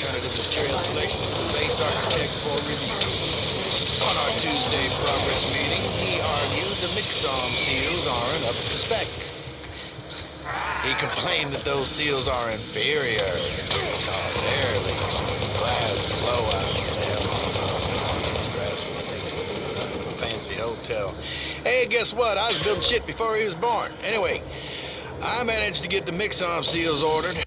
alternative material selection for the base architect for review. On our Tuesday progress meeting, he argued the Mixom seals aren't up to spec. He complained that those seals are inferior because air leaks, glass blowout, fancy hotel. Hey, guess what? I was building shit before he was born. Anyway, I managed to get the Mixom seals ordered.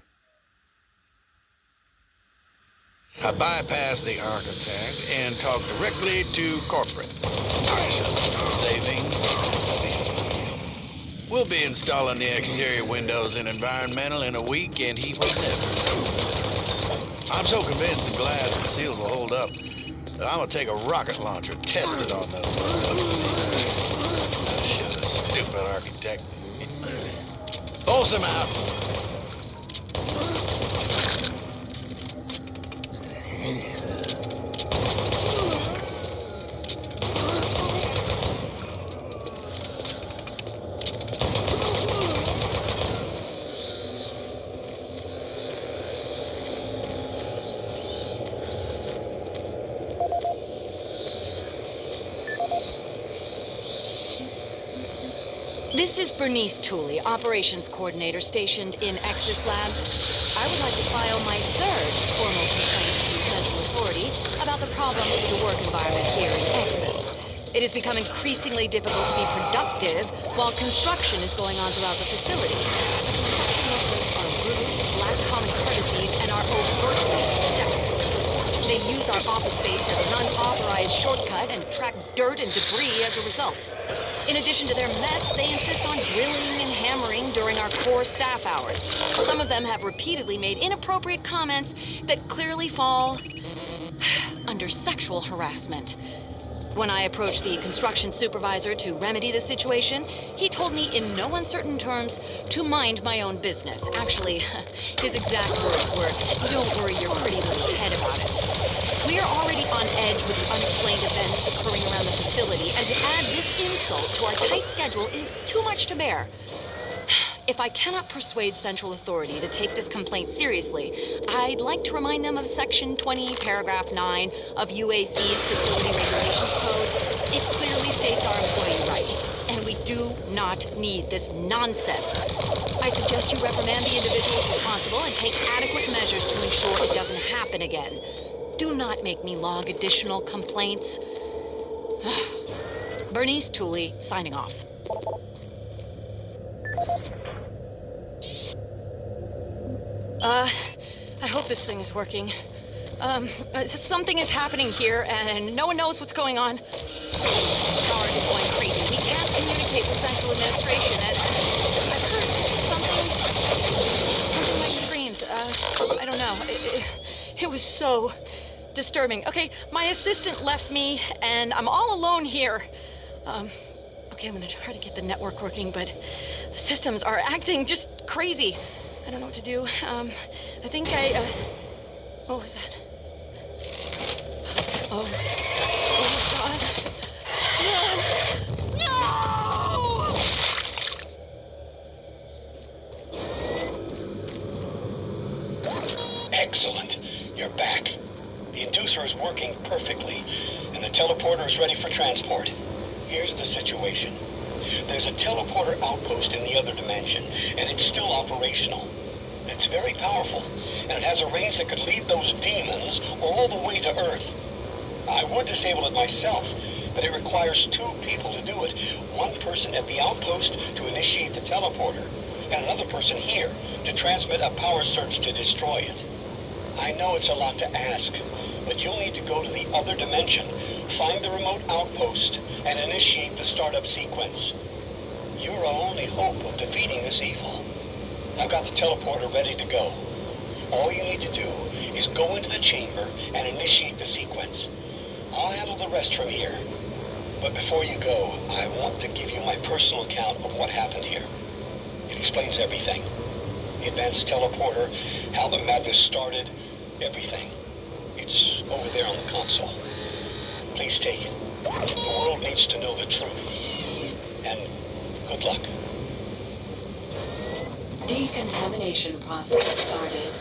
I bypassed the architect and talked directly to corporate. Savings. We'll be installing the exterior windows in environmental in a week, and he will never know. I'm so convinced the glass and seals will hold up that I'm gonna take a rocket launcher, test it on those. Shut a stupid architect. Folsom out. This is Bernice Tooley, Operations Coordinator stationed in Exis Labs. I would like to file my third formal complaint to Central Authority about the problems with the work environment here in Exis. It has become increasingly difficult to be productive while construction is going on throughout the facility. Construction workers are rude, lack common courtesies, and are overtly sexist. They use our office space as an unauthorized shortcut and attract dirt and debris as a result. In addition to their mess, they insist on drilling and hammering during our core staff hours. Some of them have repeatedly made inappropriate comments that clearly fall under sexual harassment. When I approached the construction supervisor to remedy the situation, he told me in no uncertain terms to mind my own business. Actually, his exact words were, "Don't worry your pretty little head about it." We are already on edge with the unexplained events occurring around the facility, and to add this insult to our tight schedule is too much to bear. If I cannot persuade Central Authority to take this complaint seriously, I'd like to remind them of Section 20, Paragraph 9 of UAC's Facility Regulations Code. It clearly states our employee rights, and we do not need this nonsense. I suggest you reprimand the individuals responsible and take adequate measures to ensure it doesn't happen again. Do not make me log additional complaints. Bernice Tooley, signing off. I hope this thing is working. Something is happening here, and no one knows what's going on. Power is going crazy. We can't communicate with Central Administration, and I've heard something like screams. I don't know. It was so disturbing. Okay, my assistant left me, and I'm all alone here. Okay, I'm gonna try to get the network working, but the systems are acting just crazy. I don't know what to do. I think what was that? Oh God. No! Excellent. You're back. The inducer is working perfectly, and the teleporter is ready for transport. Here's the situation. There's a teleporter outpost in the other dimension, and it's still operational. It's very powerful, and it has a range that could lead those demons all the way to Earth. I would disable it myself, but it requires 2 people to do it. One person at the outpost to initiate the teleporter, and another person here to transmit a power surge to destroy it. I know it's a lot to ask, but you'll need to go to the other dimension, find the remote outpost, and initiate the startup sequence. You're our only hope of defeating this evil. I've got the teleporter ready to go. All you need to do is go into the chamber and initiate the sequence. I'll handle the rest from here. But before you go, I want to give you my personal account of what happened here. It explains everything. The advanced teleporter, how the madness started, everything. It's over there on the console. Please take it. The world needs to know the truth. And good luck. Decontamination process started.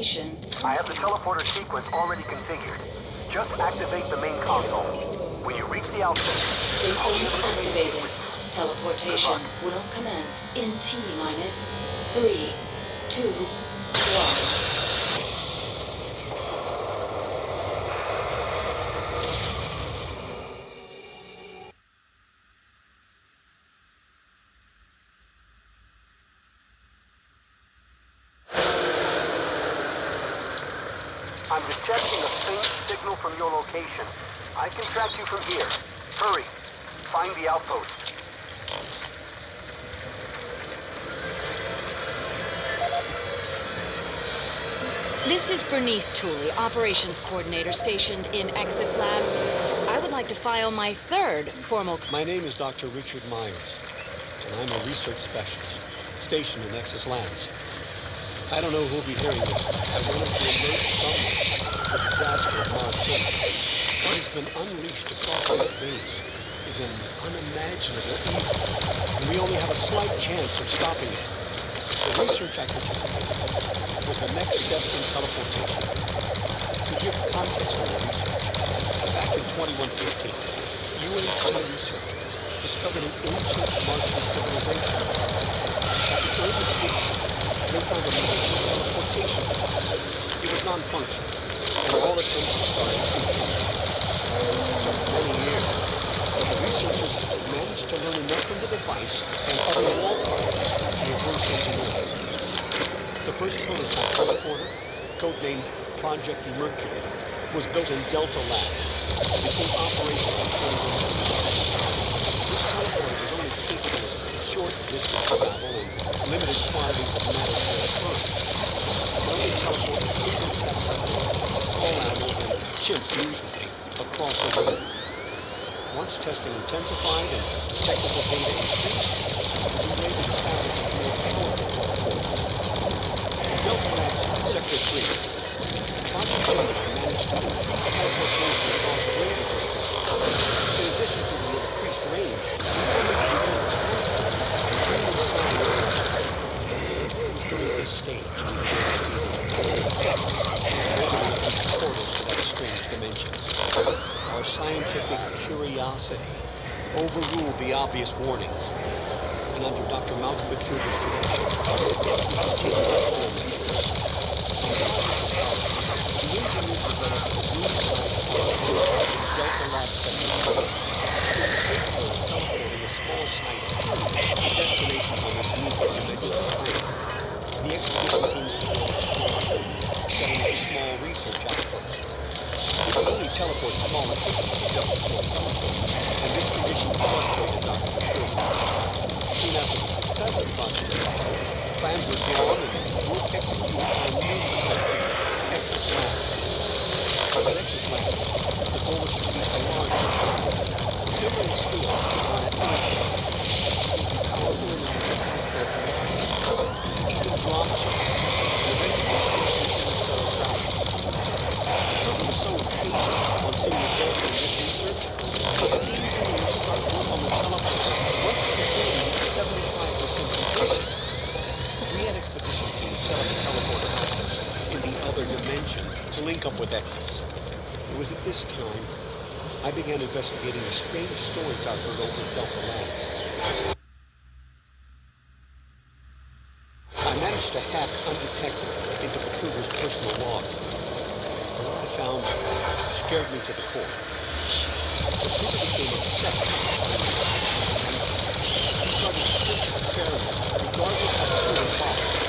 Teleportation. I have the teleporter sequence already configured. Just activate the main console. When you reach the outpost, I'll be Systems able to communicate activated. with you. Teleportation will commence in T minus 3, 2, 1. I'm detecting a faint signal from your location. I can track you from here. Hurry. Find the outpost. This is Bernice Tooley, Operations Coordinator stationed in Exis Labs. I would like to file my third formal... My name is Dr. Richard Myers, and I'm a research specialist stationed in Exis Labs. I don't know who'll be hearing this. I wanted to alert someone to the disaster of Mars City. What has been unleashed across this base is an unimaginable evil, and we only have a slight chance of stopping it. The research I participated in was the next step in teleportation. To give context to the research, back in 2115, UAC researchers discovered an ancient Martian civilization. At the earliest base, they found a magical teleportation device. It was non-functional, and all attempts to start it failed. It took many years, but the researchers managed to learn enough from the device and other wall parts to reverse engineer it. The first prototype teleporter, codenamed Project Mercury, was built in Delta Labs and became operational in 2015. This teleporter was only capable of short distance travel and limited quantities of matter electronics. It only teleported single test subjects, small animals, and chimps usually, across the world. Once testing intensified and technical data increased, we were able to establish more powerful teleporters. In Delta Labs Sector 3, Project Gemini managed to increase teleportation across greater distances. In addition to the increased range, we wanted to begin transport and bringing science forward. It was during this stage we began to see the opening of these portals to that strange dimension. Our scientific curiosity overruled the obvious warnings, and under Dr. Malcolm McTruger's direction, we continued experimenting. On Project Apollo, the engineers developed a room-sized teleporter in Delta Lab Sector 4. It was capable of teleporting a small-sized team to destinations on this new dimensional plane. The expedition teams began exploring, setting up small research outposts. We could only teleport small equipment to the Delta 4 teleporter, and this condition frustrated Dr. McTruger. Soon after the success of Project Apollo, plans were drawn and work executed on a new facility, Exis Labs. At Exis Labs, the goal was to produce a large teleporter, similar in scale to the one at Earth. It would be powerful enough to transport large, even drop ships, and eventually ships interstellar travel. McTruger was so impatient on seeing results from this research, he had the engineers start work on the teleporter once the facility reached 75% completion. We had expedition teams set up a teleporter outpost in the other dimension to link up with Exis. It was at this time I began investigating the strange stories I heard over at Delta Labs. I managed to hack undetected into McTruger's personal logs. What I found scared me to the core. McTruger became obsessed with the findings. He started strict experiments regardless of human cost.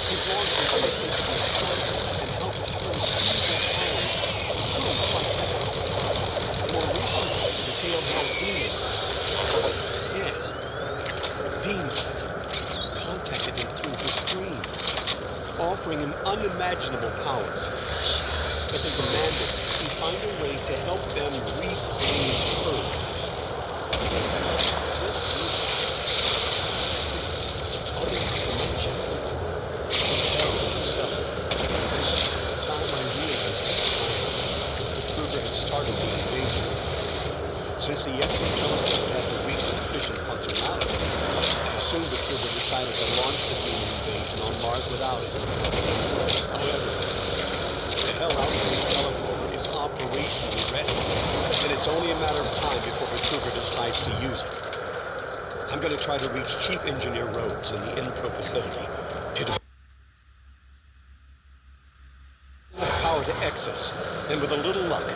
His logs revealed principles of science and how to turn evil powers into good like that. More recent books detailed how demons contacted him through his dreams, offering him unimaginable powers. But they demanded he find a way to help them reclaim Earth. This other dimension was hell itself. At the time I realized that Kruger had started the invasion. Since the Exis teleporter hadn't reached sufficient functionality, I assumed that Kruger decided to launch the demon invasion on Mars without it. However, Intel Outpost teleporter is operationally ready, and it's only a matter of time before Kruger decides to use it. I'm going to try to reach Chief Engineer Rhodes in the Inpro facility to deploy power to Exus, and with a little luck,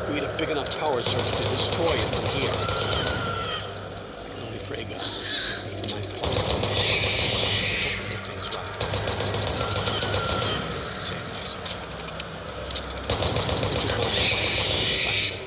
create a big enough power surge to destroy it from here. I can only pray God. For my part, hope to get things right. Save my soul. Richard Myers, signing off.